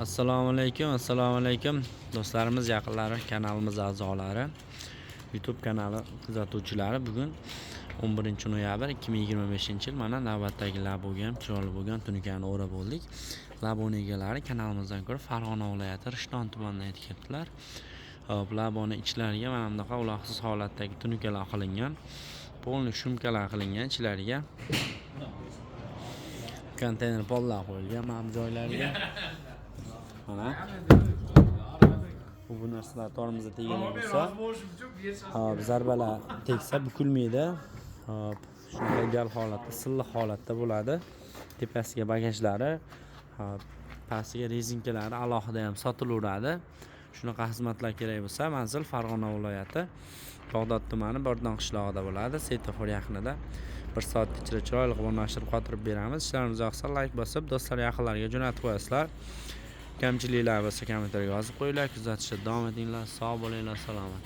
Assalomu alaykum do'stlarimiz, yaqinlari, kanalimiz a'zolari, YouTube kanali kuzatuvchilari. Bugun 11-noyabr 2025-yil. Mana navbatdagi laboga ham chiroyli bo'lgan tunikani o'rab bo'ldik. Laboni egalari kanalimizdan ko'ra Farg'ona viloyati Rishton tumanidan yetib kelibdilar. Hop, laboni ichlariga mana bunaqa uloqsiz holatdagi tunikalar qilingan. Polni shumkalar qilingan, ichlariga konteyner pollar qo'yilgan mana bu joylariga. Mana bu narsalar torimizga tegagan bo'lsa, hop, zarbalar tegsa bukilmaydi. Hop, shunday gal holatda, silliq holatda bo'ladi. Tepasiga bagajlari, hop, pastiga rezinkalari alohida ham sotilaveradi. Shunaqa xizmatlar kerak bo'lsa, manzil Farg'ona viloyati Bag'dod tumani Bordon qishlog'ida bo'ladi, svetofor yaqinida. 1 soat ichida chiroyli qilib o'rnashtirib qotirib beramiz. Ishlarimiz yoqsa like bosib, do'stlar yaqinlarga jo'natib qo'yasizlar. Kamchiliklar bo'lsa kommentariyga yozib qo'yinglar. Kuzatishda davom etinglar. Sog' bo'linglar, salomat.